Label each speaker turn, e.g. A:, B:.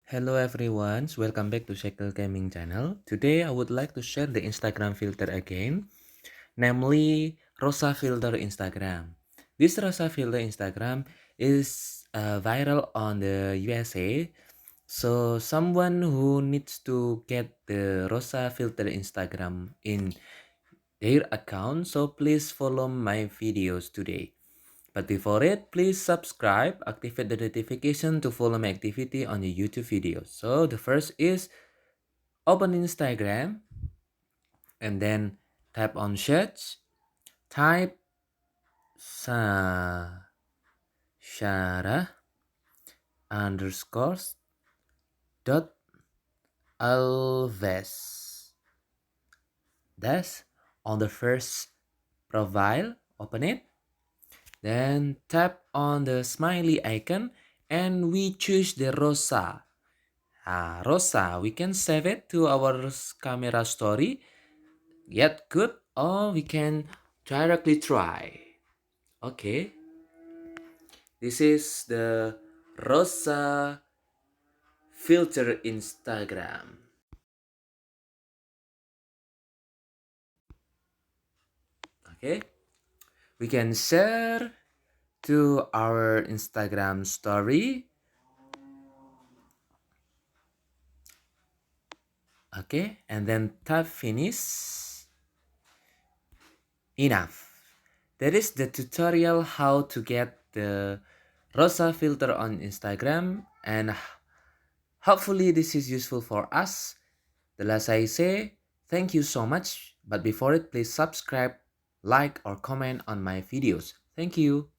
A: Hello everyone, welcome back to Cycle Gaming channel. Today I would like to share the Instagram filter again, namely Rosa filter Instagram. This Rosa filter Instagram is viral on the USA. So someone who needs to get the Rosa filter Instagram in their account, so please follow my videos today. But before it, please subscribe, activate the notification to follow my activity on the YouTube videos. So the first is open Instagram and then tap on search, type Syarah underscores dot Alves. That's on the first profile, open it. Then tap on the smiley icon and we choose the Rosa. Rosa, we can save it to our camera story. Get good, or we can directly try. Okay, this is the Rosa filter Instagram. Okay, we can share to our Instagram story. Okay, and then tap finish. Enough. That is the tutorial how to get the Rosa filter on Instagram, and hopefully this is useful for us. The last I say, thank you so much, but before it, please subscribe, like or comment on my videos. Thank you.